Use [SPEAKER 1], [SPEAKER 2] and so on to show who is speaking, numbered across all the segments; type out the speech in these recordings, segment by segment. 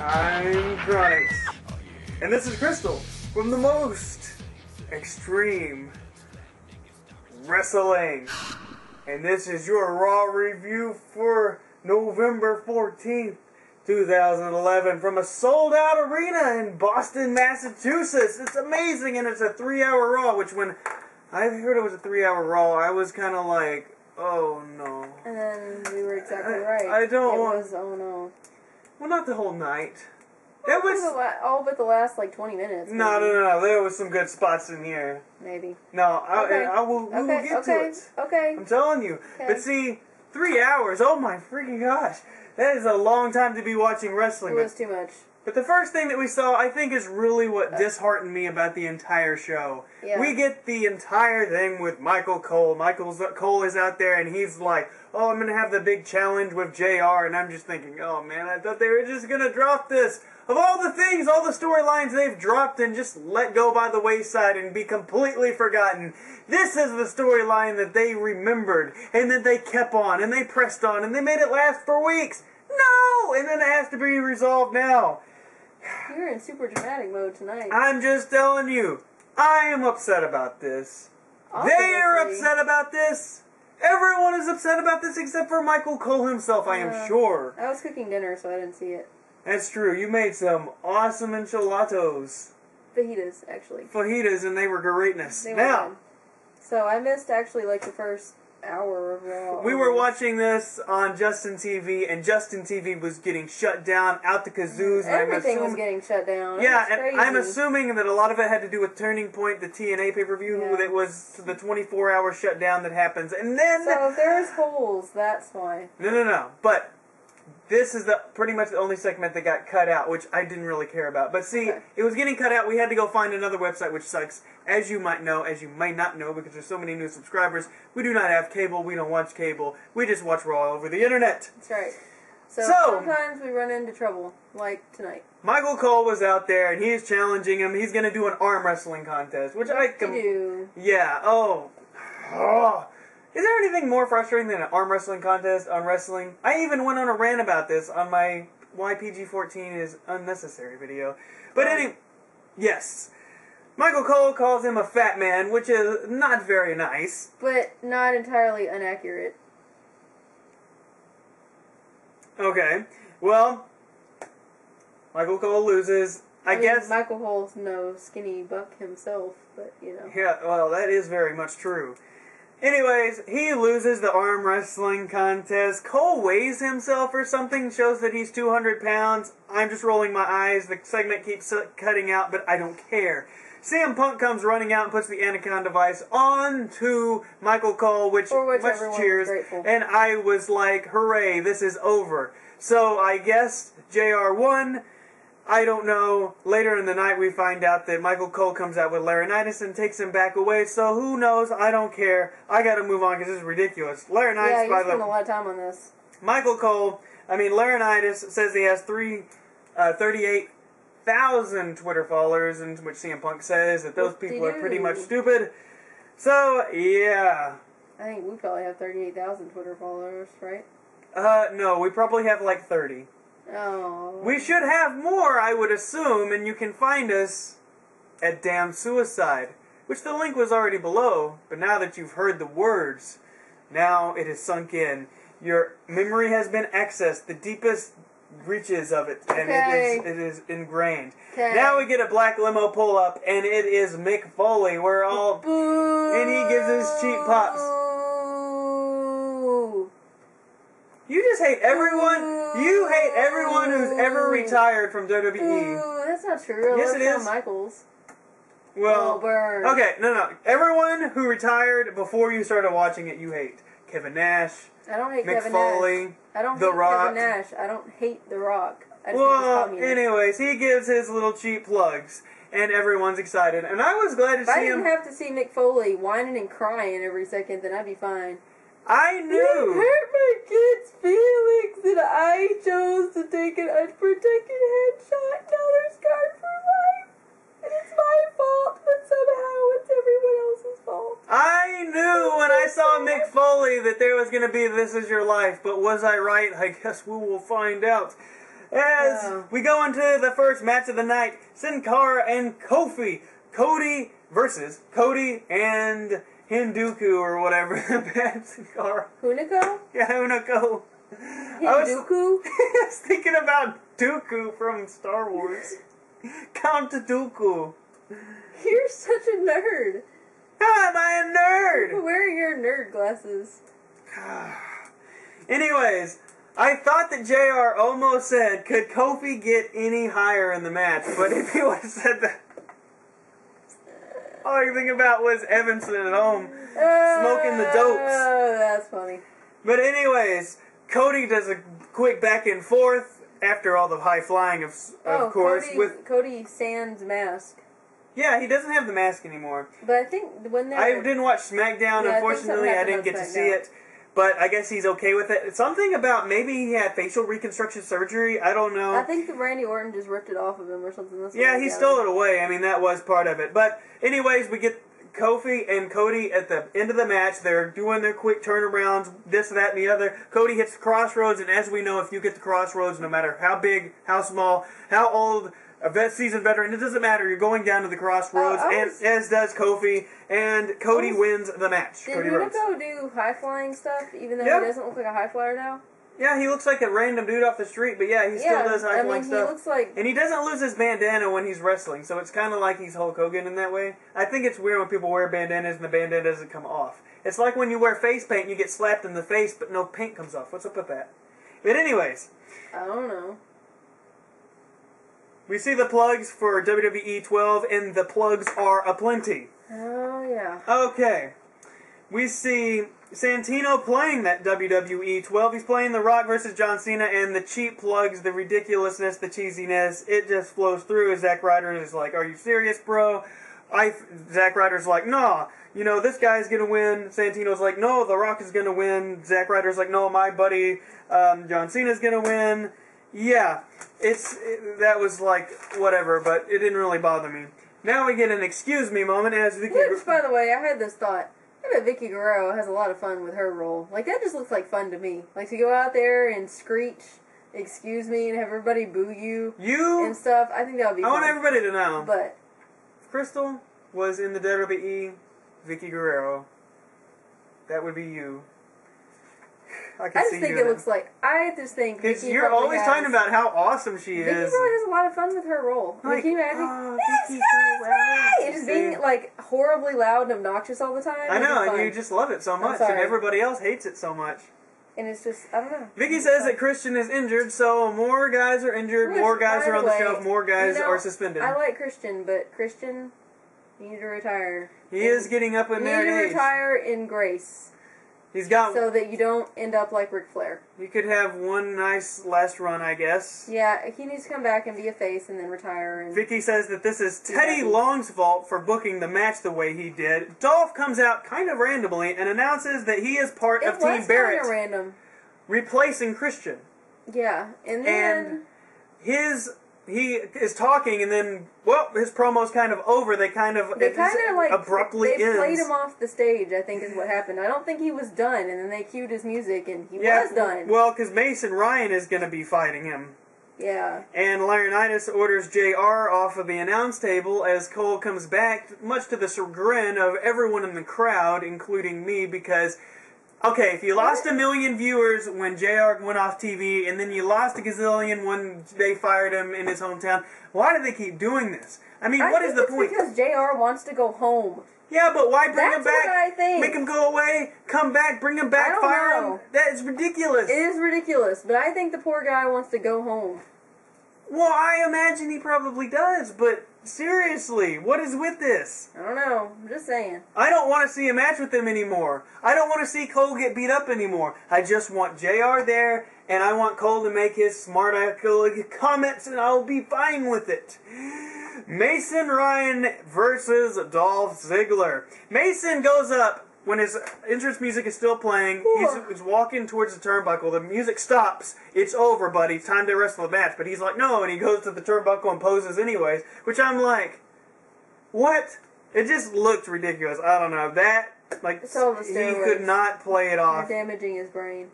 [SPEAKER 1] I'm Chronix, and this is Crystal from the Mostxtremewrestling, and this is your Raw review for November 14th, 2011 from a sold-out arena in Boston, Massachusetts. It's amazing, and it's a 3-hour Raw, which when I heard it was a 3-hour Raw, I was kind of like, oh no.
[SPEAKER 2] And then we were exactly right.
[SPEAKER 1] I don't want...
[SPEAKER 2] It was, oh no.
[SPEAKER 1] Well, not the whole night.
[SPEAKER 2] It was all but the last like 20 minutes.
[SPEAKER 1] No. There was some good spots in here.
[SPEAKER 2] Maybe.
[SPEAKER 1] No,
[SPEAKER 2] Okay.
[SPEAKER 1] we will get to it.
[SPEAKER 2] Okay.
[SPEAKER 1] I'm telling you.
[SPEAKER 2] Okay.
[SPEAKER 1] But see, 3 hours. Oh my freaking gosh, that is a long time to be watching wrestling.
[SPEAKER 2] It was too much.
[SPEAKER 1] But the first thing that we saw, I think, is really what disheartened me about the entire show.
[SPEAKER 2] Yeah.
[SPEAKER 1] We get the entire thing with Michael Cole. Cole is out there, and he's like, oh, I'm going to have the big challenge with JR, and I'm just thinking, oh, man, I thought they were just going to drop this. Of all the things, all the storylines they've dropped and just let go by the wayside and be completely forgotten, this is the storyline that they remembered, and that they kept on, and they pressed on, and they made it last for weeks. No! And then it has to be resolved now.
[SPEAKER 2] You're in super dramatic mode tonight.
[SPEAKER 1] I'm just telling you, I am upset about this.
[SPEAKER 2] Obviously.
[SPEAKER 1] They are upset about this. Everyone is upset about this except for Michael Cole himself, I am sure.
[SPEAKER 2] I was cooking dinner, so I didn't see it.
[SPEAKER 1] That's true. You made some awesome enchiladas.
[SPEAKER 2] Fajitas, actually.
[SPEAKER 1] Fajitas, and they were greatness.
[SPEAKER 2] They were
[SPEAKER 1] now,
[SPEAKER 2] good. So I missed actually like the first hour of Raw.
[SPEAKER 1] we were watching this on Justin TV, and Justin TV was getting shut down out the kazoos.
[SPEAKER 2] Everything was getting shut down.
[SPEAKER 1] Yeah, and I'm assuming that a lot of it had to do with Turning Point, the TNA pay-per-view.
[SPEAKER 2] Yeah.
[SPEAKER 1] That was the 24-hour shutdown that happens, and then
[SPEAKER 2] So if there's holes, that's why.
[SPEAKER 1] No. But this is pretty much the only segment that got cut out, which I didn't really care about. But see, it was getting cut out. We had to go find another website, which sucks. As you might know, as you may not know, because there's so many new subscribers, we do not have cable. We don't watch cable. We just watch Raw over the internet.
[SPEAKER 2] That's right. So sometimes we run into trouble, like tonight. Michael
[SPEAKER 1] Cole was out there, and he's challenging him. He's going to do an arm wrestling contest, which I can
[SPEAKER 2] do.
[SPEAKER 1] Yeah. Oh. Is there anything more frustrating than an arm wrestling contest on wrestling? I even went on a rant about this on my Why PG-14 is Unnecessary video. But yes. Michael Cole calls him a fat man, which is not very nice.
[SPEAKER 2] But not entirely inaccurate.
[SPEAKER 1] Okay. Well, Michael Cole loses. I guess
[SPEAKER 2] Michael Cole's no skinny buck himself, but you know.
[SPEAKER 1] Yeah, well, that is very much true. Anyways, he loses the arm wrestling contest. Cole weighs himself or something, shows that he's 200 pounds. I'm just rolling my eyes. The segment keeps cutting out, but I don't care. CM Punk comes running out and puts the Anaconda device onto Michael Cole, which much cheers. And I was like, hooray, this is over. So I guess JR won. I don't know. Later in the night, we find out that Michael Cole comes out with laryngitis and takes him back away. So who knows? I don't care. I gotta move on because this is ridiculous. Laryngitis,
[SPEAKER 2] yeah, you spent a lot of time on this.
[SPEAKER 1] Laryngitis says he has 38,000 Twitter followers, in which CM Punk says that those people are pretty much stupid. So yeah.
[SPEAKER 2] I think we probably have 38,000 Twitter followers, right?
[SPEAKER 1] No, we probably have like 30.
[SPEAKER 2] Oh.
[SPEAKER 1] We should have more, I would assume, and you can find us at Damn Suicide, which the link was already below, but now that you've heard the words, now it has sunk in. Your memory has been accessed, the deepest reaches of it, and it is ingrained. Now we get a black limo pull-up, and it is Mick Foley. We're all...
[SPEAKER 2] Boo!
[SPEAKER 1] And he gives his cheap pops. You just hate everyone. You hate everyone who's ever retired from WWE.
[SPEAKER 2] Ooh, that's not true.
[SPEAKER 1] Yes, it is.
[SPEAKER 2] Michaels.
[SPEAKER 1] Well,
[SPEAKER 2] burn.
[SPEAKER 1] Okay, no. Everyone who retired before you started watching it, you hate. Kevin Nash.
[SPEAKER 2] I don't hate
[SPEAKER 1] Mick
[SPEAKER 2] Kevin
[SPEAKER 1] Foley,
[SPEAKER 2] Nash. I don't
[SPEAKER 1] The
[SPEAKER 2] hate
[SPEAKER 1] Rock.
[SPEAKER 2] Kevin Nash. I don't hate The Rock.
[SPEAKER 1] Well, anyways, he gives his little cheap plugs, and everyone's excited. And I was glad to see him.
[SPEAKER 2] If I didn't have to see Mick Foley whining and crying every second, then I'd be fine.
[SPEAKER 1] I knew.
[SPEAKER 2] You hurt my kid's feelings, and I chose to take an unprotected headshot. Now they're scarred for life. And it's my fault, but somehow it's everyone else's fault.
[SPEAKER 1] I knew when I saw Mick Foley that there was going to be This Is Your Life, but was I right? I guess we will find out. As we go into the first match of the night, Sin Cara and Kofi. Cody versus Cody and Hinduku or whatever. Sin Cara.
[SPEAKER 2] Hunako?
[SPEAKER 1] Yeah, Hunako.
[SPEAKER 2] Hinduku?
[SPEAKER 1] I was thinking about Dooku from Star Wars. Count Dooku.
[SPEAKER 2] You're such a nerd.
[SPEAKER 1] How am I a nerd?
[SPEAKER 2] Where are your nerd glasses?
[SPEAKER 1] Anyways, I thought that JR almost said, could Kofi get any higher in the match? But if he would have said that, all I could think about was Evanson at home smoking the dopes.
[SPEAKER 2] Oh, that's funny.
[SPEAKER 1] But anyways, Cody does a quick back and forth after all the high flying, of course.
[SPEAKER 2] Cody Sans mask.
[SPEAKER 1] Yeah, he doesn't have the mask anymore.
[SPEAKER 2] But I think when they
[SPEAKER 1] I didn't watch SmackDown,
[SPEAKER 2] yeah,
[SPEAKER 1] unfortunately. I didn't get to see it. But I guess he's okay with it. Something about maybe he had facial reconstruction surgery. I don't know.
[SPEAKER 2] I think Randy Orton just ripped it off of him or something.
[SPEAKER 1] Yeah, he stole it away. I mean, that was part of it. But anyways, we get Kofi and Cody at the end of the match. They're doing their quick turnarounds, this, that, and the other. Cody hits the crossroads, and as we know, if you get the crossroads, no matter how big, how small, how old, a seasoned veteran, it doesn't matter. You're going down to the crossroads, and as does Kofi, and Cody wins the match.
[SPEAKER 2] Did
[SPEAKER 1] Cody Rhodes.
[SPEAKER 2] Hunako do high-flying stuff, even though he doesn't look like a high-flyer now?
[SPEAKER 1] Yeah, he looks like a random dude off the street, but yeah, he still does high-flying stuff.
[SPEAKER 2] He looks like...
[SPEAKER 1] And he doesn't lose his bandana when he's wrestling, so it's kind of like he's Hulk Hogan in that way. I think it's weird when people wear bandanas and the bandana doesn't come off. It's like when you wear face paint and you get slapped in the face, but no paint comes off. What's up with that? But anyways.
[SPEAKER 2] I don't know.
[SPEAKER 1] We see the plugs for WWE 12, and the plugs are aplenty.
[SPEAKER 2] Oh, yeah.
[SPEAKER 1] Okay. We see Santino playing that WWE 12. He's playing The Rock versus John Cena, and the cheap plugs, the ridiculousness, the cheesiness, it just flows through. As Zack Ryder is like, are you serious, bro? Zack Ryder's like, nah, you know, this guy's gonna win. Santino's like, no, The Rock is gonna win. Zack Ryder's like, no, my buddy John Cena's gonna win. Yeah, that was like, whatever, but it didn't really bother me. Now we get an excuse me moment as Vicky...
[SPEAKER 2] Which, by the way, I had this thought. I bet Vicky Guerrero has a lot of fun with her role. Like, that just looks like fun to me. Like, to go out there and screech, excuse me, and have everybody boo you and stuff. I think that would be fun.
[SPEAKER 1] I want everybody to know.
[SPEAKER 2] But
[SPEAKER 1] if Crystal was in the WWE, Vicky Guerrero, that would be you. I just
[SPEAKER 2] think it looks like... I just think
[SPEAKER 1] Vicky you're always talking about how awesome she is.
[SPEAKER 2] Vicky probably has a lot of fun with her role. Like, can you imagine?
[SPEAKER 1] Vicky's so well.
[SPEAKER 2] And just being, like, horribly loud and obnoxious all the time.
[SPEAKER 1] I know, and you just love it so much, and everybody else hates it so much.
[SPEAKER 2] And it's just, I don't know.
[SPEAKER 1] Vicky says that Christian is injured, so more guys are injured, more guys are on the shelf, more guys are suspended.
[SPEAKER 2] I like Christian, but Christian, you need to retire.
[SPEAKER 1] He is getting up in there in age.
[SPEAKER 2] You need to retire in grace.
[SPEAKER 1] He's got...
[SPEAKER 2] So that you don't end up like Ric Flair.
[SPEAKER 1] You could have one nice last run, I guess.
[SPEAKER 2] Yeah, he needs to come back and be a face and then retire. And
[SPEAKER 1] Vicky says that this is Teddy Long's fault for booking the match the way he did. Dolph comes out kind of randomly and announces that he is part of Team Barrett.
[SPEAKER 2] It was kind of random.
[SPEAKER 1] Replacing Christian.
[SPEAKER 2] Yeah, and then...
[SPEAKER 1] He is talking, and then, well, his promo's kind of over. They kind of like abruptly
[SPEAKER 2] They played him off the stage, I think is what happened. I don't think he was done, and then they cued his music, and he was done.
[SPEAKER 1] Well, because Mason Ryan is going to be fighting him.
[SPEAKER 2] Yeah.
[SPEAKER 1] And Laurinaitis orders JR off of the announce table as Cole comes back, much to the chagrin of everyone in the crowd, including me, because... Okay, if you lost 1 million viewers when JR went off TV, and then you lost a gazillion when they fired him in his hometown, why do they keep doing this? I mean, what is the point?
[SPEAKER 2] Because JR wants to go home.
[SPEAKER 1] Yeah, but why bring him back?
[SPEAKER 2] That's what I think.
[SPEAKER 1] Make him go away, come back, bring him back, fire him? That is ridiculous.
[SPEAKER 2] It is ridiculous, but I think the poor guy wants to go home.
[SPEAKER 1] Well, I imagine he probably does, but seriously, what is with this?
[SPEAKER 2] I don't know. I'm just saying.
[SPEAKER 1] I don't want to see a match with him anymore. I don't want to see Cole get beat up anymore. I just want JR there, and I want Cole to make his smart comments, and I'll be fine with it. Mason Ryan versus Dolph Ziggler. Mason goes up when his entrance music is still playing. He's walking towards the turnbuckle. The music stops. It's over, buddy. It's time to wrestle the match. But he's like, no, and he goes to the turnbuckle and poses anyways, which I'm like, what? It just looked ridiculous. I don't know. That, like, he could not play it off.
[SPEAKER 2] You're damaging his brain.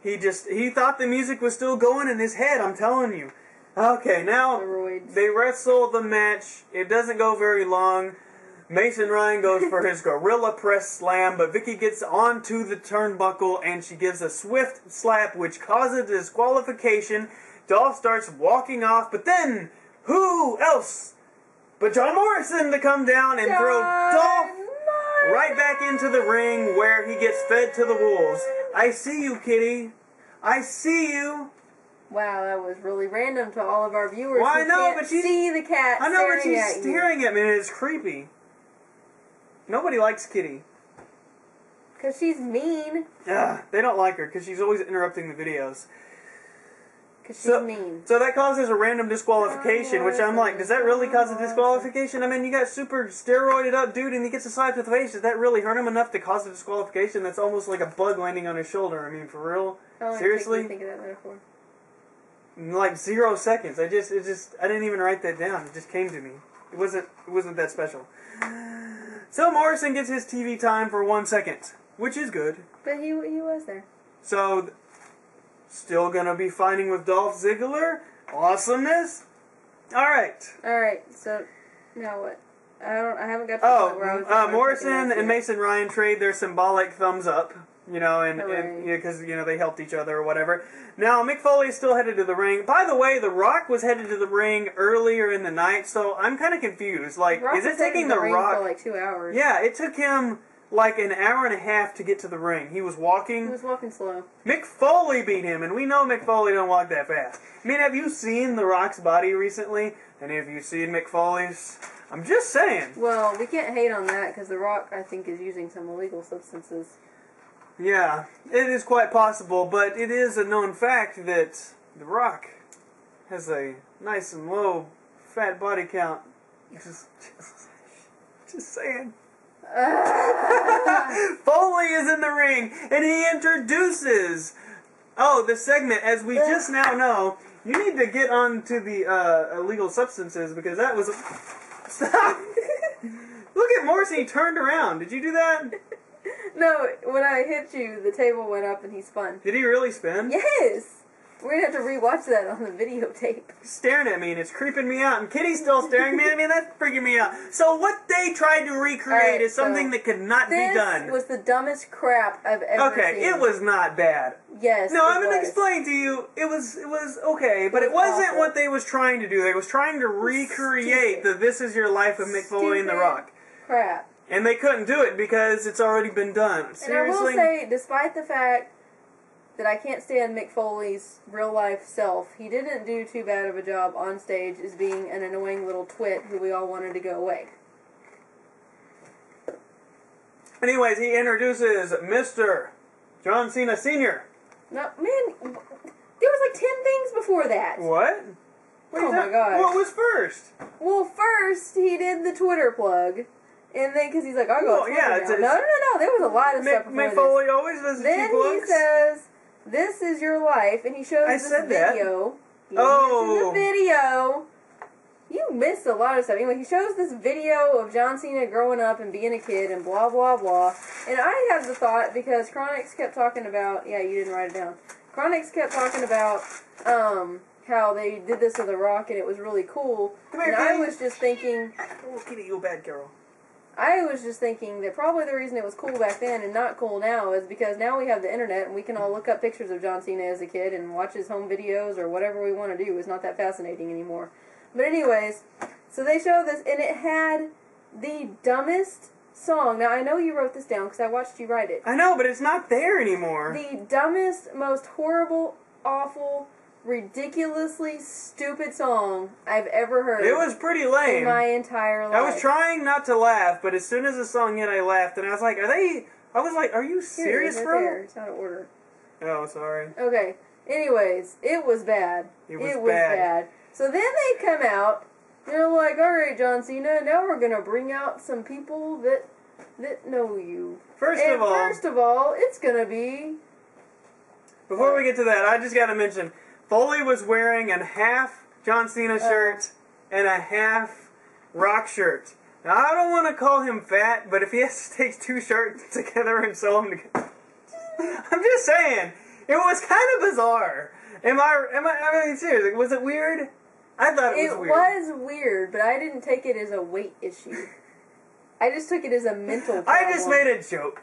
[SPEAKER 1] he thought the music was still going in his head, I'm telling you. Okay, now
[SPEAKER 2] Steroids.
[SPEAKER 1] they wrestle the match. It doesn't go very long. Mason Ryan goes for his gorilla press slam, but Vicky gets onto the turnbuckle and she gives a swift slap which causes disqualification. Dolph starts walking off, but then who else but John Morrison to come down and throw Dolph right back into the ring where he gets fed to the wolves. I see you, Kitty. I see you.
[SPEAKER 2] Wow, that was really random to all of our viewers.
[SPEAKER 1] Well, I know,
[SPEAKER 2] can't
[SPEAKER 1] but she's
[SPEAKER 2] see the cat.
[SPEAKER 1] I know, but
[SPEAKER 2] staring
[SPEAKER 1] she's
[SPEAKER 2] at
[SPEAKER 1] staring at me, and it's creepy. Nobody likes Kitty.
[SPEAKER 2] Because she's mean.
[SPEAKER 1] They don't like her because she's always interrupting the videos.
[SPEAKER 2] Because she's mean.
[SPEAKER 1] So that causes a random disqualification, which I'm like, does that really cause a disqualification? I mean, you got super steroided up dude and he gets a slap to the face. Does that really hurt him enough to cause a disqualification? That's almost like a bug landing on his shoulder. I mean, for real? Seriously?
[SPEAKER 2] Think of that metaphor.
[SPEAKER 1] In like 0 seconds. I didn't even write that down. It just came to me. It wasn't that special. So Morrison gets his TV time for 1 second, which is good.
[SPEAKER 2] But he was there.
[SPEAKER 1] So, still gonna be fighting with Dolph Ziggler. Awesomeness. Alright.
[SPEAKER 2] Alright, so now what? I haven't got to the point where I was
[SPEAKER 1] Morrison and Mason Ryan trade their symbolic thumbs up. You know, and because they helped each other or whatever. Now Mick Foley is still headed to the ring. By the way, The Rock was headed to the ring earlier in the night, so I'm kind of confused. Like, is it taking The Rock
[SPEAKER 2] for like 2 hours?
[SPEAKER 1] Yeah, it took him like an hour and a half to get to the ring. He was walking.
[SPEAKER 2] He was walking slow.
[SPEAKER 1] Mick Foley beat him, and we know Mick Foley don't walk that fast. I mean, have you seen The Rock's body recently? Any of you seen Mick Foley's? I'm just saying.
[SPEAKER 2] Well, we can't hate on that because The Rock, I think, is using some illegal substances.
[SPEAKER 1] Yeah, it is quite possible, but it is a known fact that The Rock has a nice and low fat body count. Just saying. Foley is in the ring, and he introduces, the segment, as we just now know. You need to get on to the illegal substances, because that was Stop! Look at Morrison, he turned around. Did you do that?
[SPEAKER 2] No, when I hit you, the table went up and he spun.
[SPEAKER 1] Did he really spin?
[SPEAKER 2] Yes! We're going to have to rewatch that on the videotape.
[SPEAKER 1] He's staring at me and it's creeping me out. And Kitty's still staring at me and that's freaking me out. So what they tried to recreate is something that could not be done.
[SPEAKER 2] This was the dumbest crap I've ever seen.
[SPEAKER 1] Okay, it was not bad.
[SPEAKER 2] Yes,
[SPEAKER 1] no, I'm going to explain to you. It was okay, but it wasn't awful. What they was trying to do. They was trying to recreate the This Is Your Life of Mick Foley and The Rock.
[SPEAKER 2] Crap.
[SPEAKER 1] And they couldn't do it because it's already been done. Seriously?
[SPEAKER 2] And I will say, despite the fact that I can't stand Mick Foley's real-life self, he didn't do too bad of a job on stage as being an annoying little twit who we all wanted to go away.
[SPEAKER 1] Anyways, he introduces Mr. John Cena Sr.
[SPEAKER 2] No, man, there was like 10 things before that.
[SPEAKER 1] What?
[SPEAKER 2] Oh my god.
[SPEAKER 1] What was first?
[SPEAKER 2] Well, first, he did the Twitter plug. And then, because he's like, I'll go Twitter now. No, there was a lot of stuff before
[SPEAKER 1] Mick Foley always does the
[SPEAKER 2] Then he says, "This is your life," and he shows this video. He mentions the video. You missed a lot of stuff. Anyway, he shows this video of John Cena growing up and being a kid and blah, blah, blah. And I had the thought, because Chronix kept talking about, yeah, you didn't write it down. Chronix kept talking about, how they did this with The Rock and it was really cool. And I was just thinking,
[SPEAKER 1] oh, Kitty, you a bad girl.
[SPEAKER 2] I was just thinking that probably the reason it was cool back then and not cool now is because now we have the internet and we can all look up pictures of John Cena as a kid and watch his home videos or whatever we want to do. It's not that fascinating anymore. But anyways, so they show this and it had the dumbest song. Now I know you wrote this down because I watched you write it.
[SPEAKER 1] I know, but it's not there anymore.
[SPEAKER 2] The dumbest, most horrible, awful, ridiculously stupid song I've ever heard.
[SPEAKER 1] It was pretty lame.
[SPEAKER 2] In my entire life.
[SPEAKER 1] I was trying not to laugh, but as soon as the song hit, I laughed, and I was like, are you serious, bro?
[SPEAKER 2] Here, it's out of order.
[SPEAKER 1] Oh, sorry.
[SPEAKER 2] Okay. Anyways, it was bad. It was bad. So then they come out, they're like, alright, John Cena, now we're gonna bring out some people that know you. First of all, it's gonna be...
[SPEAKER 1] Before we get to that, I just gotta mention, Foley was wearing a half John Cena shirt and a half Rock shirt. Now, I don't want to call him fat, but if he has to take two shirts together and sew them together... I'm just saying, It was kind of bizarre. Am I really serious? Like, was it weird? I thought it was weird.
[SPEAKER 2] It was weird, but I didn't take it as a weight issue. I just took it as a mental problem.
[SPEAKER 1] I just made a joke.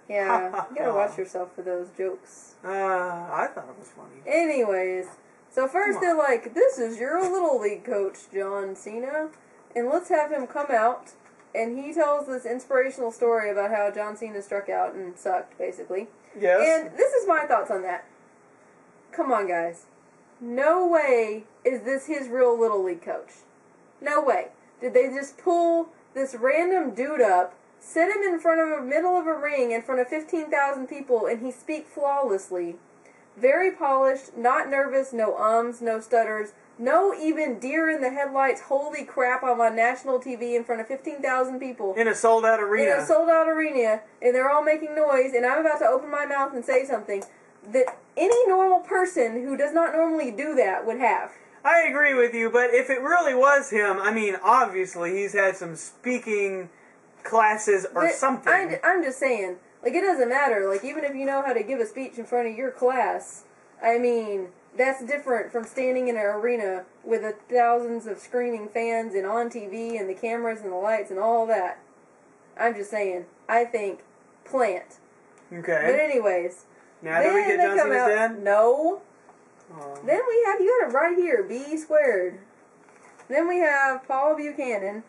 [SPEAKER 2] Yeah, you gotta watch yourself for those jokes.
[SPEAKER 1] I thought it was funny.
[SPEAKER 2] Anyways, so first they're like, this is your Little League coach, John Cena, and let's have him come out, and he tells this inspirational story about how John Cena struck out and sucked, basically.
[SPEAKER 1] Yes.
[SPEAKER 2] And this is my thoughts on that. Come on, guys. No way is this his real Little League coach. No way. Did they just pull this random dude up, set him in front of the middle of a ring in front of 15,000 people, and he speak flawlessly? Very polished, not nervous, no ums, no stutters, no even deer in the headlights, holy crap, I'm on national TV in front of 15,000 people.
[SPEAKER 1] In a sold-out arena.
[SPEAKER 2] In a sold-out arena, and they're all making noise, and I'm about to open my mouth and say something that any normal person who does not normally do that would have.
[SPEAKER 1] I agree with you, but if it really was him, I mean, obviously he's had some speaking classes or something.
[SPEAKER 2] I'm just saying, like, it doesn't matter. Like, even if you know how to give a speech in front of your class, I mean, that's different from standing in an arena with thousands of screaming fans and on TV and the cameras and the lights and all that. I'm just saying, I think plant.
[SPEAKER 1] Okay.
[SPEAKER 2] But anyways.
[SPEAKER 1] Now, do we get John Cena's dad?
[SPEAKER 2] No. Then we have, you got it right here, B squared. Then we have Paul Buchanan.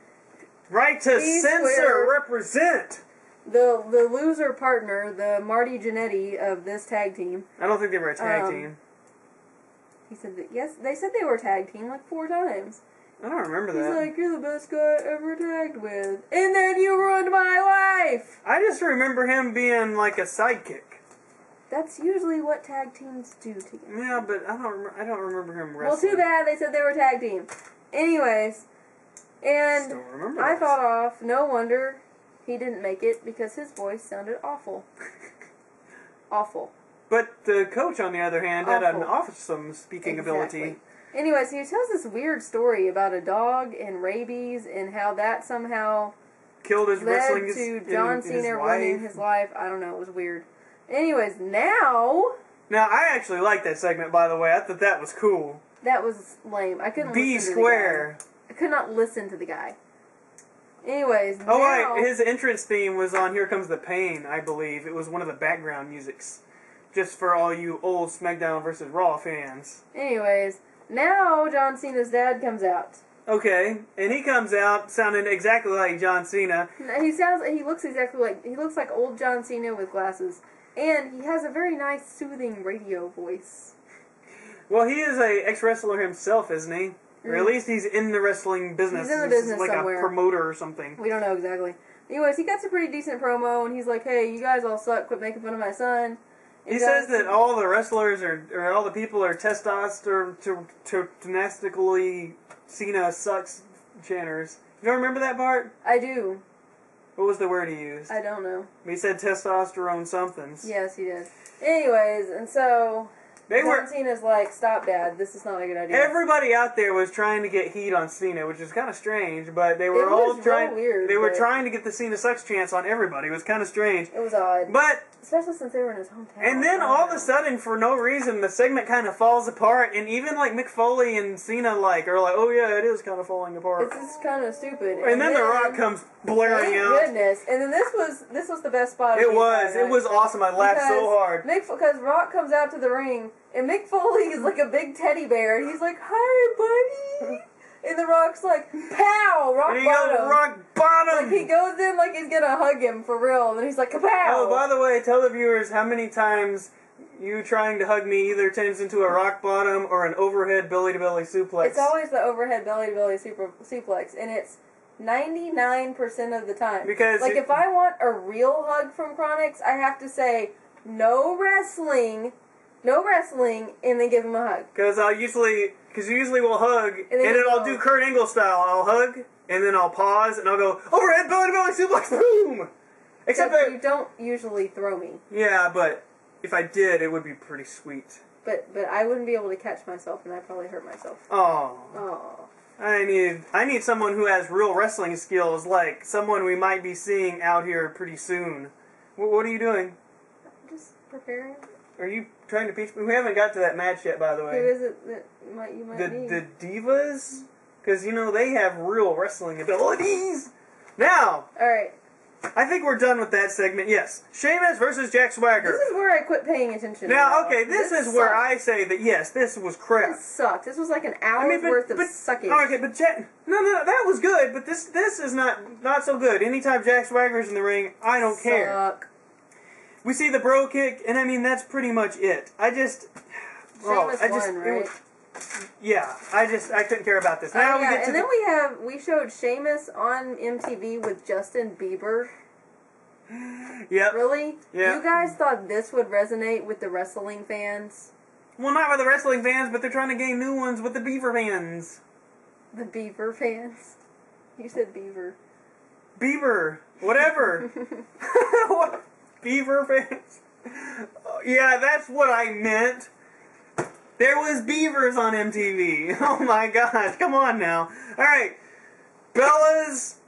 [SPEAKER 1] Right to censor, represent.
[SPEAKER 2] The loser partner, the Marty Jannetty of this tag team.
[SPEAKER 1] I don't think they were a tag team.
[SPEAKER 2] He said that, yes, they said they were a tag team like 4 times.
[SPEAKER 1] I don't remember that.
[SPEAKER 2] He's like, you're the best guy I ever tagged with. And then you ruined my life!
[SPEAKER 1] I just remember him being like a sidekick.
[SPEAKER 2] That's usually what tag teams do together.
[SPEAKER 1] Yeah, but I don't remember him wrestling.
[SPEAKER 2] Well, too bad they said they were a tag team. Anyways, and I thought off, no wonder he didn't make it because his voice sounded awful. Awful.
[SPEAKER 1] But the coach, on the other hand, had an awesome speaking ability.
[SPEAKER 2] Anyways, he tells this weird story about a dog and rabies and how that somehow
[SPEAKER 1] killed his wrestling
[SPEAKER 2] to John Cena ruining his life. I don't know, it was weird. Anyways, now
[SPEAKER 1] I actually liked that segment, by the way. I thought that was cool.
[SPEAKER 2] That was lame. I couldn't
[SPEAKER 1] B
[SPEAKER 2] listen
[SPEAKER 1] square.
[SPEAKER 2] to the guy. I could not listen to the guy. Anyways,
[SPEAKER 1] wait, his entrance theme was on Here Comes the Pain, I believe. It was one of the background musics. Just for all you old SmackDown vs. Raw fans.
[SPEAKER 2] Anyways, now John Cena's dad comes out.
[SPEAKER 1] Okay, and he comes out sounding exactly like John Cena.
[SPEAKER 2] He looks like old John Cena with glasses. And he has a very nice, soothing radio voice.
[SPEAKER 1] Well, he is a ex-wrestler himself, isn't he? Or at least he's in the wrestling business.
[SPEAKER 2] He's in the business
[SPEAKER 1] like
[SPEAKER 2] somewhere.
[SPEAKER 1] A promoter or something.
[SPEAKER 2] We don't know exactly. Anyways, he got a pretty decent promo, and he's like, hey, you guys all suck, quit making fun of my son.
[SPEAKER 1] He says that all the wrestlers or all the people are gymnastically Cena sucks chanters. You don't remember that part?
[SPEAKER 2] I do.
[SPEAKER 1] What was the word he used?
[SPEAKER 2] I don't know.
[SPEAKER 1] He said testosterone somethings.
[SPEAKER 2] Yes, he did. Anyways, and so John Cena's like, stop, Dad. This is not a good idea.
[SPEAKER 1] Everybody out there was trying to get heat on Cena, which is kind of strange, but they were all trying.
[SPEAKER 2] Weird,
[SPEAKER 1] they were trying to get the Cena sucks chance on everybody. It was kind of strange.
[SPEAKER 2] It was odd.
[SPEAKER 1] But
[SPEAKER 2] especially since they were in his hometown.
[SPEAKER 1] And then all of a sudden, for no reason, the segment kind of falls apart, and even like Mick Foley and Cena are like, oh yeah, it is kind of falling apart.
[SPEAKER 2] It's just kind of stupid.
[SPEAKER 1] And then The Rock comes blaring out.
[SPEAKER 2] Goodness! And then this was the best spot.
[SPEAKER 1] It was awesome. I laughed so hard.
[SPEAKER 2] Because Rock comes out to the ring, and Mick Foley is like a big teddy bear, and he's like, "Hi, buddy." And The Rock's like, pow! Rock bottom.
[SPEAKER 1] Rock bottom!
[SPEAKER 2] Like, he goes in like he's gonna hug him for real, and then he's like, kapow!
[SPEAKER 1] Oh, by the way, tell the viewers how many times you trying to hug me either turns into a rock bottom or an overhead belly-to-belly suplex.
[SPEAKER 2] It's always the overhead belly-to-belly suplex, and it's 99% of the time.
[SPEAKER 1] Because
[SPEAKER 2] like, if I want a real hug from Chronix, I have to say, no wrestling, and then give him a hug.
[SPEAKER 1] Because usually we'll hug, and then I'll do Kurt Angle style. I'll hug, and then I'll pause, and I'll go, overhead belly-to-belly suplex, boom!
[SPEAKER 2] Except that you don't usually throw me.
[SPEAKER 1] Yeah, but if I did, it would be pretty sweet.
[SPEAKER 2] But I wouldn't be able to catch myself, and I'd probably hurt myself.
[SPEAKER 1] Oh. I need someone who has real wrestling skills, like someone we might be seeing out here pretty soon. What are you doing?
[SPEAKER 2] Just preparing.
[SPEAKER 1] Are you trying to peach? We haven't got to that match yet, by the way.
[SPEAKER 2] Who is it that you might need?
[SPEAKER 1] The Divas? Because, you know, they have real wrestling abilities. Now,
[SPEAKER 2] Alright.
[SPEAKER 1] I think we're done with that segment. Yes. Sheamus versus Jack Swagger.
[SPEAKER 2] This is where I quit paying attention.
[SPEAKER 1] Now, okay, this is where I say that, yes, this was crap.
[SPEAKER 2] This sucked. This was like an hour's worth of sucking.
[SPEAKER 1] Okay, but Jack... No, that was good, but this is not so good. Anytime Jack Swagger's in the ring, I don't care. We see the bro kick, and I mean, that's pretty much it.
[SPEAKER 2] Sheamus won, right?
[SPEAKER 1] Yeah, I couldn't care about this. Now we get to
[SPEAKER 2] and then we showed Sheamus on MTV with Justin Bieber.
[SPEAKER 1] Yep.
[SPEAKER 2] Really?
[SPEAKER 1] Yeah.
[SPEAKER 2] You guys thought this would resonate with the wrestling fans?
[SPEAKER 1] Well, not with the wrestling fans, but they're trying to gain new ones with the Beaver fans.
[SPEAKER 2] The Beaver fans? You said Beaver.
[SPEAKER 1] Beaver. Whatever. What? Beaver fans? Yeah, that's what I meant. There was beavers on MTV. Oh my gosh, come on now. Alright, Bella's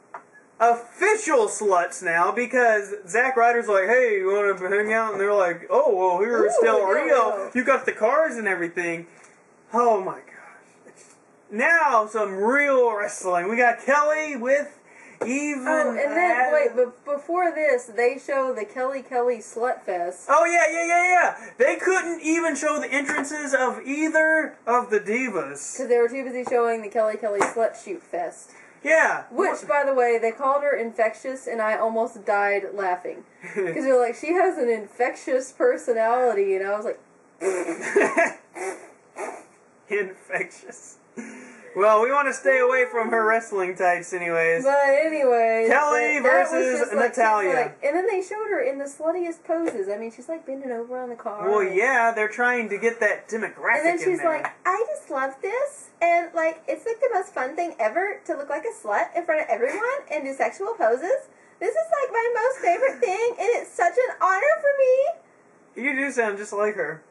[SPEAKER 1] official sluts now because Zack Ryder's like, hey, you want to hang out? And they're like, oh, well, here's Del Rio. You got the cars and everything. Oh my gosh. Now some real wrestling. We got Kelly with even...
[SPEAKER 2] Oh, and then, wait, but before this, they show the Kelly Slut Fest.
[SPEAKER 1] Oh, yeah. They couldn't even show the entrances of either of the divas.
[SPEAKER 2] Because they were too busy showing the Kelly Slut Shoot Fest.
[SPEAKER 1] Yeah.
[SPEAKER 2] Which, by the way, they called her infectious, and I almost died laughing. Because they're like, she has an infectious personality, and I was like...
[SPEAKER 1] Infectious. Well, we want to stay away from her wrestling tights anyways.
[SPEAKER 2] But anyway...
[SPEAKER 1] Kelly versus Natalya.
[SPEAKER 2] And then they showed her in the sluttiest poses. I mean, she's like bending over on the car.
[SPEAKER 1] Well, yeah, they're trying to get that demographic
[SPEAKER 2] And then she's
[SPEAKER 1] in there.
[SPEAKER 2] like, I just love this. And, like, it's like the most fun thing ever to look like a slut in front of everyone and do sexual poses. This is, like, my most favorite thing, and it's such an honor for me.
[SPEAKER 1] You do sound just like her.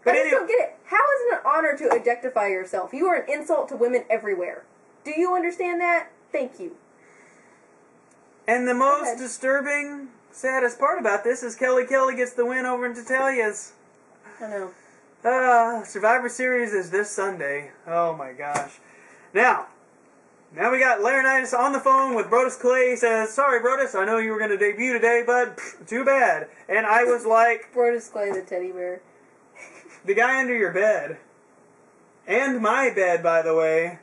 [SPEAKER 2] But I just don't get it. How is it an honor to objectify yourself? You are an insult to women everywhere. Do you understand that? Thank you.
[SPEAKER 1] And the most disturbing, saddest part about this is Kelly gets the win over Natalya's.
[SPEAKER 2] I know.
[SPEAKER 1] Survivor Series is this Sunday. Oh my gosh. Now we got Laurinaitis on the phone with Brodus Clay. He says, sorry Brodus, I know you were going to debut today, but too bad. And I was like...
[SPEAKER 2] Brodus Clay, the teddy bear.
[SPEAKER 1] The guy under your bed. And my bed, by the way.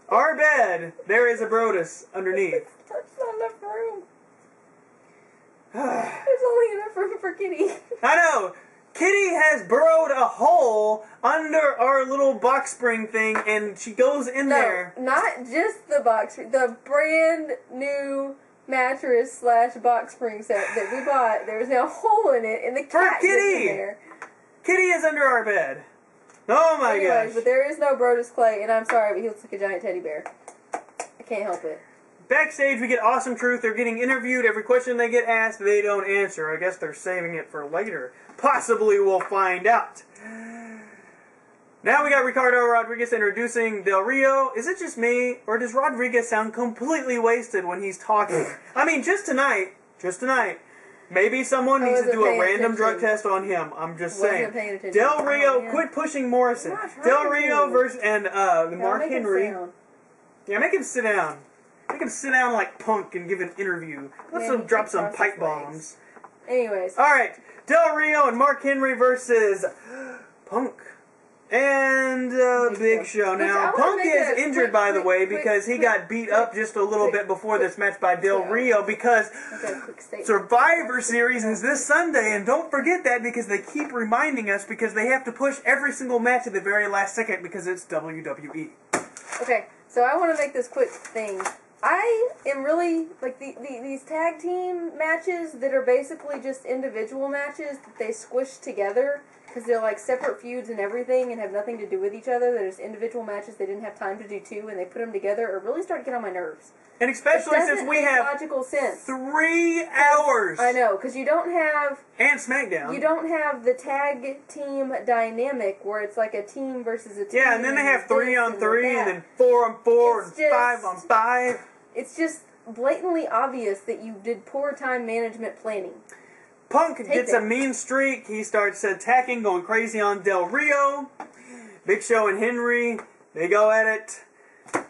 [SPEAKER 1] Our bed. There is a Brodus underneath.
[SPEAKER 2] There's not enough room. There's only enough room for Kitty.
[SPEAKER 1] I know. Kitty has burrowed a hole under our little box spring thing, and she goes in there.
[SPEAKER 2] Not just the box spring. The brand new mattress / box spring set that we bought. There's now a hole in it, and the cat is in there.
[SPEAKER 1] Kitty is under our bed. Oh my gosh.
[SPEAKER 2] But there is no Brodus Clay, and I'm sorry, but he looks like a giant teddy bear. I can't help it.
[SPEAKER 1] Backstage, we get Awesome Truth. They're getting interviewed. Every question they get asked, they don't answer. I guess they're saving it for later. Possibly we'll find out. Now we got Ricardo Rodriguez introducing Del Rio. Is it just me, or does Rodriguez sound completely wasted when he's talking? I mean, just tonight, maybe someone needs to do a random drug test on him. I'm just saying. Del Rio, quit pushing Morrison. Del Rio versus Mark Henry. Yeah, make him sit down. Make him sit down like Punk and give an interview. Let's drop some pipe bombs.
[SPEAKER 2] Anyways.
[SPEAKER 1] Alright, Del Rio and Mark Henry versus Punk. And Big Show. Now, Punk is injured, by the way, because he got beat up just a little bit before this match by Del Rio, because Survivor Series is this Sunday, and don't forget that because they keep reminding us, because they have to push every single match at the very last second because it's WWE.
[SPEAKER 2] Okay, so I want to make this quick thing. I am really, like, these tag team matches that are basically just individual matches that they squish together, because they're like separate feuds and everything and have nothing to do with each other. They're just individual matches they didn't have time to do two, and they put them together. It really started to get on my nerves.
[SPEAKER 1] And especially since we have
[SPEAKER 2] logical sense.
[SPEAKER 1] 3 hours.
[SPEAKER 2] I know, because you don't have...
[SPEAKER 1] And SmackDown.
[SPEAKER 2] You don't have the tag team dynamic where it's like a team versus a team.
[SPEAKER 1] Yeah, and then they have 3 on 3 and then 4 on 4 and 5 on 5.
[SPEAKER 2] It's just blatantly obvious that you did poor time management planning.
[SPEAKER 1] Punk gets a mean streak. He starts attacking, going crazy on Del Rio. Big Show and Henry, they go at it.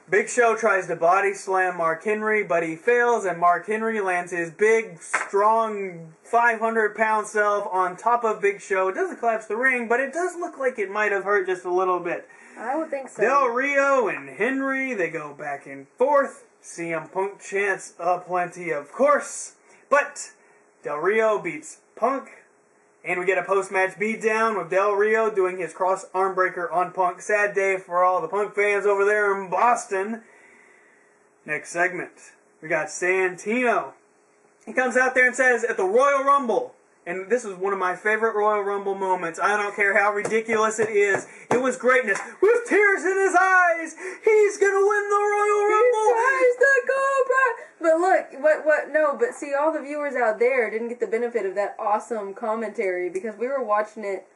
[SPEAKER 1] Big Show tries to body slam Mark Henry, but he fails, and Mark Henry lands his big, strong, 500-pound self on top of Big Show. It doesn't collapse the ring, but it does look like it might have hurt just a little bit.
[SPEAKER 2] I would think so.
[SPEAKER 1] Del Rio and Henry, they go back and forth. CM Punk chants aplenty, of course. But Del Rio beats Punk. And we get a post-match beatdown with Del Rio doing his cross arm breaker on Punk. Sad day for all the Punk fans over there in Boston. Next segment, we got Santino. He comes out there and says, at the Royal Rumble, and this is one of my favorite Royal Rumble moments. I don't care how ridiculous it is. It was greatness. With tears in his eyes, he's going to win the Royal Rumble.
[SPEAKER 2] He tries to go back. But look, no, but see, all the viewers out there didn't get the benefit of that awesome commentary because we were watching it,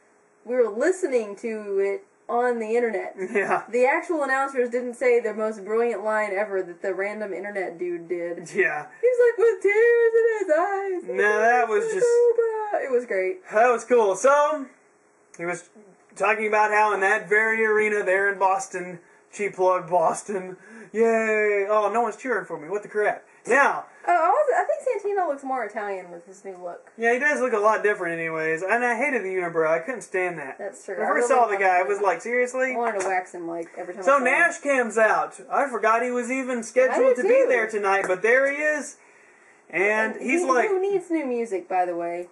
[SPEAKER 2] we were listening to it on the internet.
[SPEAKER 1] Yeah.
[SPEAKER 2] The actual announcers didn't say the most brilliant line ever that the random internet dude did.
[SPEAKER 1] Yeah.
[SPEAKER 2] He's like, with tears in his eyes.
[SPEAKER 1] No, that was just...
[SPEAKER 2] It was great.
[SPEAKER 1] That was cool. So, he was talking about how in that very arena there in Boston, cheap plug Boston, yay, oh, no one's cheering for me, what the crap. Now...
[SPEAKER 2] I think Santino looks more Italian with his new look.
[SPEAKER 1] Yeah, he does look a lot different anyways, and I hated the unibrow, I couldn't stand that.
[SPEAKER 2] That's true.
[SPEAKER 1] When I first saw the guy, I was like, seriously?
[SPEAKER 2] I wanted to wax him like every time I
[SPEAKER 1] So
[SPEAKER 2] saw him.
[SPEAKER 1] Nash comes out. I forgot he was even scheduled to be there tonight, but there he is. And he's like...
[SPEAKER 2] Who needs new music, by the way?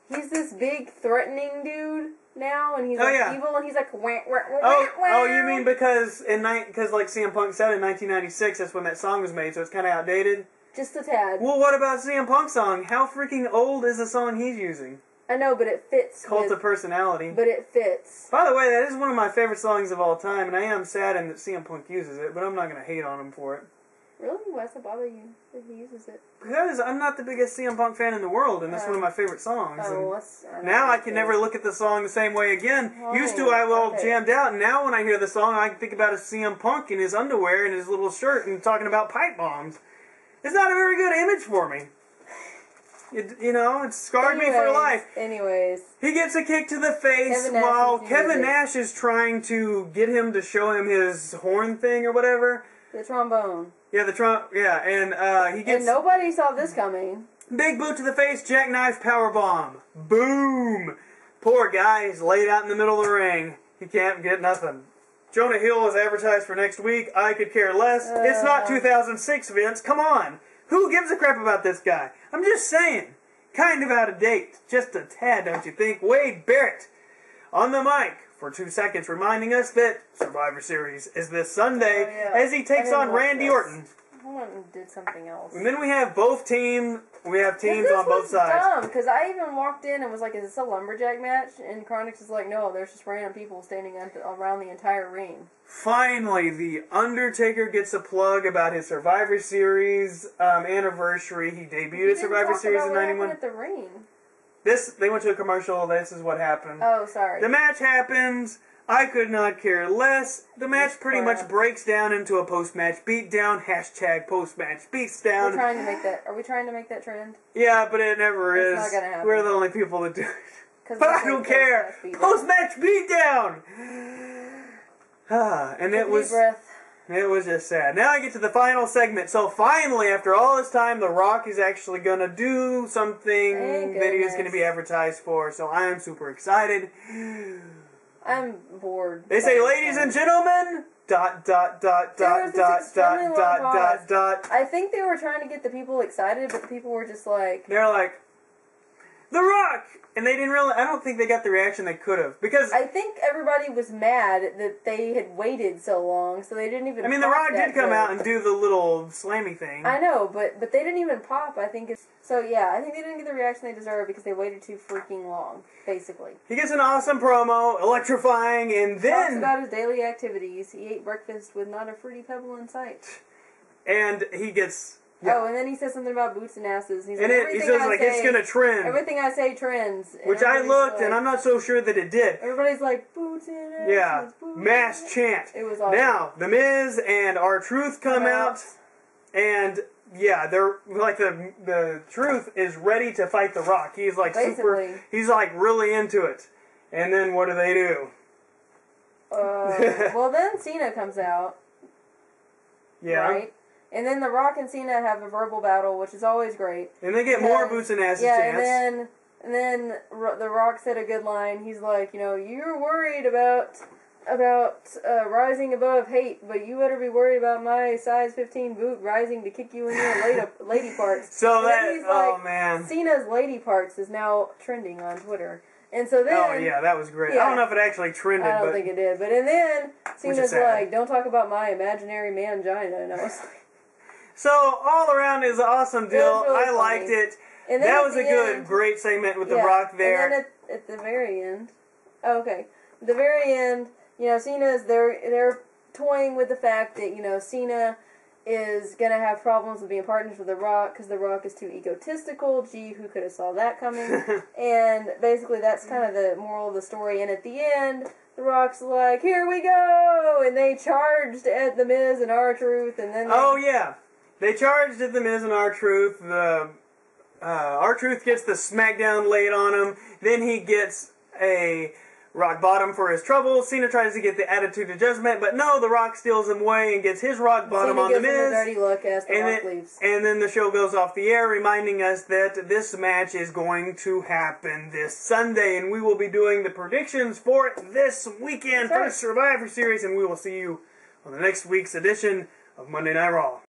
[SPEAKER 2] He's this big, threatening dude now, and he's evil, and he's like, wah, wah, wah,
[SPEAKER 1] oh, you mean because like CM Punk said in 1996, that's when that song was made, so it's kind of outdated?
[SPEAKER 2] Just a tad.
[SPEAKER 1] Well, what about CM Punk's song? How freaking old is the song he's using?
[SPEAKER 2] I know, but it fits.
[SPEAKER 1] Cult of Personality.
[SPEAKER 2] But it fits.
[SPEAKER 1] By the way, that is one of my favorite songs of all time, and I am saddened that CM Punk uses it, but I'm not going to hate on him for it.
[SPEAKER 2] Really? Why does it bother you that he uses it?
[SPEAKER 1] Because I'm not the biggest CM Punk fan in the world, and that's one of my favorite songs. Now I can never look at the song the same way again. Used to, I was all jammed out, and now when I hear the song, I can think about a CM Punk in his underwear and his little shirt and talking about pipe bombs. It's not a very good image for me. It scarred me for life.
[SPEAKER 2] Anyways.
[SPEAKER 1] He gets a kick to the face while Kevin Nash is trying to get him to show him his horn thing or whatever.
[SPEAKER 2] The trombone.
[SPEAKER 1] Yeah, and he gets...
[SPEAKER 2] And nobody saw this coming.
[SPEAKER 1] Big boot to the face, jackknife powerbomb. Boom! Poor guy, he's laid out in the middle of the ring. He can't get nothing. Jonah Hill is advertised for next week. I could care less. It's not 2006, Vince. Come on. Who gives a crap about this guy? I'm just saying. Kind of out of date. Just a tad, don't you think? Wade Barrett on the mic for 2 seconds, reminding us that Survivor Series is this Sunday as he takes on Randy Orton.
[SPEAKER 2] I went and did something else.
[SPEAKER 1] And then we have both teams. We have teams on both sides.
[SPEAKER 2] This was dumb, because I even walked in and was like, is this a lumberjack match? And Chronix is like, no, there's just random people standing around the entire ring. Finally,
[SPEAKER 1] The Undertaker gets a plug about his Survivor Series anniversary. He debuted at Survivor Series in 91.
[SPEAKER 2] At the ring.
[SPEAKER 1] They went to a commercial. This is what happened.
[SPEAKER 2] Oh, sorry.
[SPEAKER 1] The match happens. I could not care less. The match pretty much breaks down into a post-match beatdown. # post-match beatdown.
[SPEAKER 2] Are we trying to make that trend?
[SPEAKER 1] Yeah, but it never is.
[SPEAKER 2] It's not gonna happen.
[SPEAKER 1] We're the only people that do it. But I don't care. Post-match beatdown. And it was just sad. Now I get to the final segment. So finally, after all this time, The Rock is actually going to do something that he was going to be advertised for. So I am super excited.
[SPEAKER 2] I'm bored.
[SPEAKER 1] They say, ladies and gentlemen, ... I
[SPEAKER 2] think they were trying to get the people excited, but the people were just like...
[SPEAKER 1] They're like, The Rock! And they didn't really... I don't think they got the reaction they could have. Because...
[SPEAKER 2] I think everybody was mad that they had waited so long, so they didn't even
[SPEAKER 1] The Rock did come out and do the little slammy thing.
[SPEAKER 2] I know, but they didn't even pop, I think. So, yeah, I think they didn't get the reaction they deserved because they waited too freaking long, basically.
[SPEAKER 1] He gets an awesome promo, electrifying, and then...
[SPEAKER 2] Talks about his daily activities. He ate breakfast with not a fruity pebble in sight.
[SPEAKER 1] And he gets...
[SPEAKER 2] Yeah. Oh, and then he says something about boots and asses. He's like,
[SPEAKER 1] he says, it's going to trend.
[SPEAKER 2] Everything I say trends.
[SPEAKER 1] Which I looked, and I'm not so sure that it did.
[SPEAKER 2] Everybody's like, boots and asses.
[SPEAKER 1] Yeah. Mass chant.
[SPEAKER 2] It was awesome.
[SPEAKER 1] Now, The Miz and R-Truth come out, and yeah, they're like the Truth is ready to fight The Rock. He's like
[SPEAKER 2] Basically.
[SPEAKER 1] he's like really into it. And then what do?
[SPEAKER 2] Well, then Cena comes out.
[SPEAKER 1] Yeah.
[SPEAKER 2] Right? And then The Rock and Cena have a verbal battle, which is always great.
[SPEAKER 1] And they get more boots and asses chance.
[SPEAKER 2] And then The Rock said a good line. He's like, you're worried about rising above hate, but you better be worried about my size 15 boot rising to kick you in your lady parts.
[SPEAKER 1] So
[SPEAKER 2] and
[SPEAKER 1] that,
[SPEAKER 2] he's like,
[SPEAKER 1] oh man.
[SPEAKER 2] Cena's lady parts is now trending on Twitter. And so then...
[SPEAKER 1] Oh yeah, that was great.
[SPEAKER 2] Yeah,
[SPEAKER 1] I don't know if it actually trended,
[SPEAKER 2] I don't think it did. And then Cena's like, don't talk about my imaginary mangina. And I was like...
[SPEAKER 1] So, all around is an awesome deal.
[SPEAKER 2] Really
[SPEAKER 1] I liked it.
[SPEAKER 2] And then
[SPEAKER 1] that was a great segment with The Rock there.
[SPEAKER 2] And then at the very end... Oh, okay. At the very end, Cena's... They're toying with the fact that, Cena is going to have problems with being partners with The Rock because The Rock is too egotistical. Gee, who could have saw that coming? And basically that's kind of the moral of the story. And at the end, The Rock's like, here we go! And they charged at The Miz and R-Truth, and then...
[SPEAKER 1] Oh, yeah. They charged at The Miz and R-Truth. R-Truth gets the smackdown laid on him. Then he gets a... rock bottom for his trouble. Cena tries to get the attitude adjustment, but no, The Rock steals him away and gets his rock bottom on The Miz.
[SPEAKER 2] Him a dirty look as The Rock leaves.
[SPEAKER 1] And then the show goes off the air, reminding us that this match is going to happen this Sunday, and we will be doing the predictions for it this weekend for Survivor Series, and we will see you on the next week's edition of Monday Night Raw.